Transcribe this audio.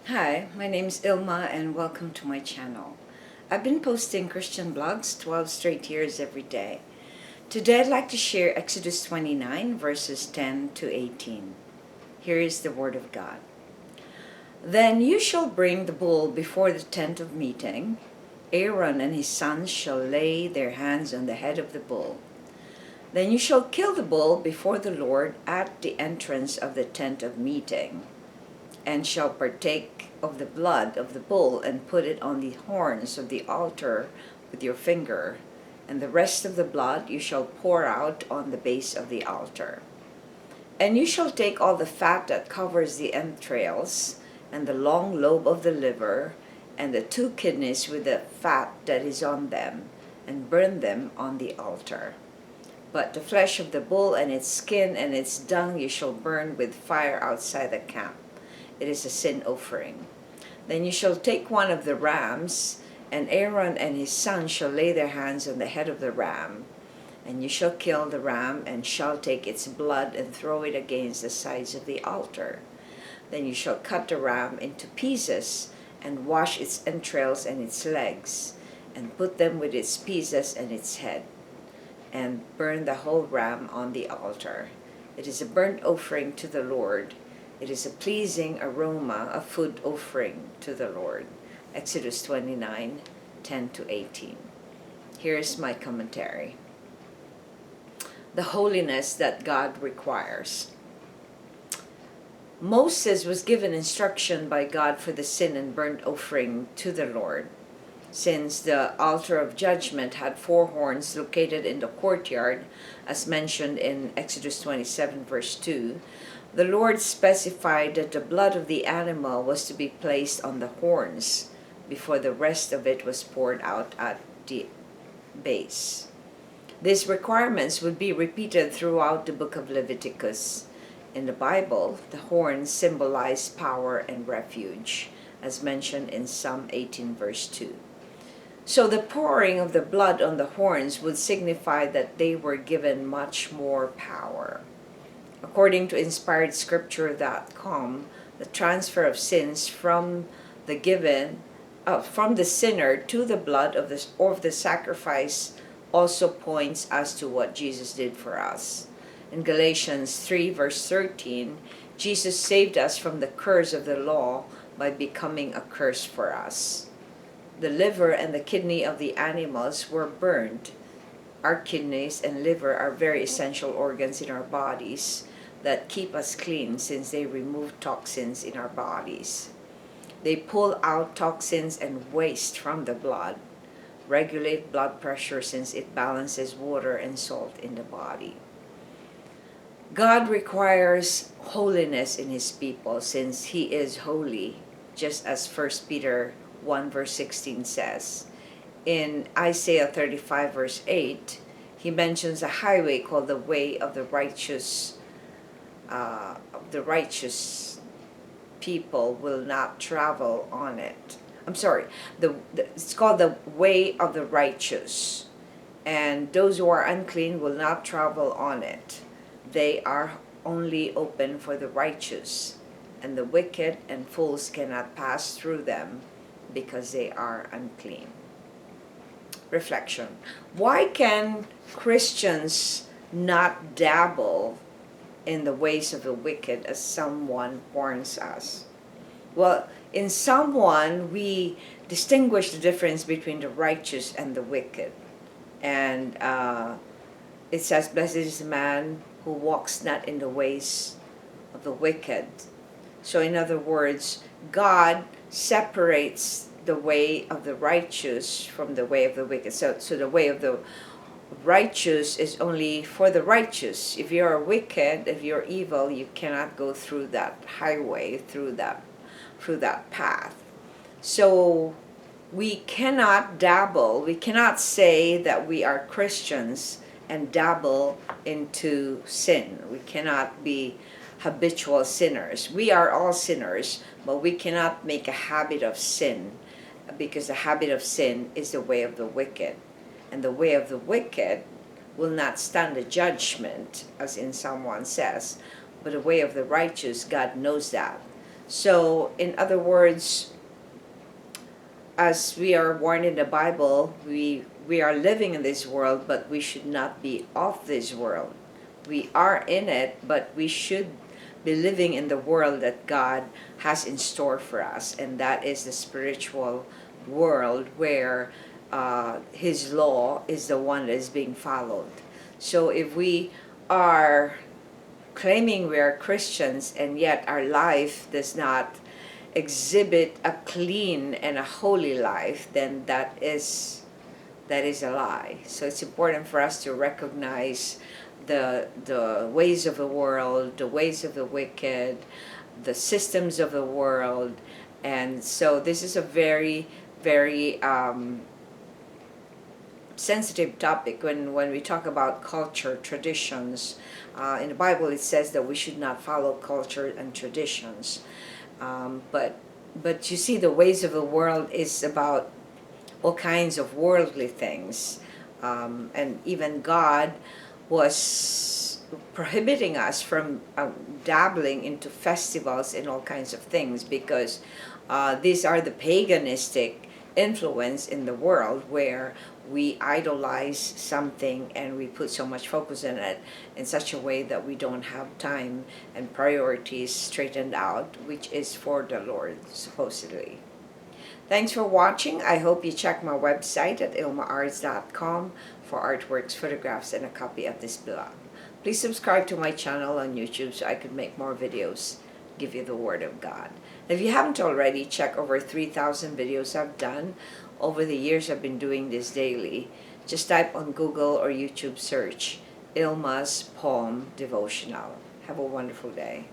Hi, my name is Ilma and welcome to my channel. I've been posting Christian blogs 12 straight years every day. Today I'd like to share Exodus 29 verses 10 to 18. Here is the word of God. Then you shall bring the bull before the tent of meeting. Aaron and his sons shall lay their hands on the head of the bull. Then you shall kill the bull before the Lord at the entrance of the tent of meeting, and shall partake of the blood of the bull, and put it on the horns of the altar with your finger, and the rest of the blood you shall pour out on the base of the altar. And you shall take all the fat that covers the entrails, and the long lobe of the liver, and the 2 kidneys with the fat that is on them, and burn them on the altar. But the flesh of the bull and its skin and its dung you shall burn with fire outside the camp. It is a sin offering. Then you shall take one of the rams, and Aaron and his sons shall lay their hands on the head of the ram. And you shall kill the ram, and shall take its blood and throw it against the sides of the altar. Then you shall cut the ram into pieces, and wash its entrails and its legs, and put them with its pieces and its head, and burn the whole ram on the altar. It is a burnt offering to the Lord. It is a pleasing aroma, a food offering to the Lord. Exodus 29, 10 to 18. Here's my commentary. The holiness that God requires. Moses was given instruction by God for the sin and burnt offering to the Lord. Since the altar of judgment had 4 horns located in the courtyard, as mentioned in Exodus 27 verse 2, the Lord specified that the blood of the animal was to be placed on the horns before the rest of it was poured out at the base. These requirements would be repeated throughout the book of Leviticus. In the Bible, the horns symbolize power and refuge, as mentioned in Psalm 18 verse 2. So the pouring of the blood on the horns would signify that they were given much more power. According to inspiredscripture.com, the transfer of sins from the sinner to the blood of the sacrifice also points us to what Jesus did for us. In Galatians 3 verse 13, Jesus saved us from the curse of the law by becoming a curse for us. The liver and the kidney of the animals were burned. Our kidneys and liver are very essential organs in our bodies that keep us clean, since they remove toxins in our bodies. They pull out toxins and waste from the blood, regulate blood pressure since it balances water and salt in the body. God requires holiness in His people since He is holy, just as 1 Peter 1 verse 16 says. In Isaiah 35 verse 8, he mentions a highway called the way of the righteous. People will not travel on it. It's called the way of the righteous, and those who are unclean will not travel on it. They are only open for the righteous, and the wicked and fools cannot pass through them because they are unclean. Reflection. Why can Christians not dabble in the ways of the wicked, as someone warns us? Well, in Psalm 1, we distinguish the difference between the righteous and the wicked. And it says, "Blessed is the man who walks not in the ways of the wicked." So in other words, God separates the way of the righteous from the way of the wicked. So the way of the righteous is only for the righteous. If you're wicked, if you're evil, you cannot go through that highway, through that path. So we cannot dabble. We cannot say that we are Christians and dabble into sin. We cannot be habitual sinners. We are all sinners, but we cannot make a habit of sin, because the habit of sin is the way of the wicked. And the way of the wicked will not stand the judgment, as in Psalm 1 says, but the way of the righteous, God knows that. So, in other words, as we are warned in the Bible, we are living in this world, but we should not be of this world. We are in it, but we should be living in the world that God has in store for us, and that is the spiritual world where His law is the one that is being followed. So if we are claiming we are Christians and yet our life does not exhibit a clean and a holy life, then that is a lie. So it's important for us to recognize the ways of the world, the ways of the wicked, the systems of the world. And so this is a very, very sensitive topic when we talk about culture, traditions. In the Bible it says that we should not follow culture and traditions. But you see, the ways of the world is about all kinds of worldly things. And even God was prohibiting us from dabbling into festivals and all kinds of things, because these are the paganistic influence in the world where we idolize something and we put so much focus in it in such a way that we don't have time and priorities straightened out, which is for the Lord, supposedly. Thanks for watching. I hope you check my website at ILMA'S.com for artworks, photographs, and a copy of this blog. Please subscribe to my channel on YouTube so I could make more videos, give you the Word of God. If you haven't already, check over 3,000 videos I've done. Over the years I've been doing this daily. Just type on Google or YouTube search ILMA'S Poem Devotional. Have a wonderful day.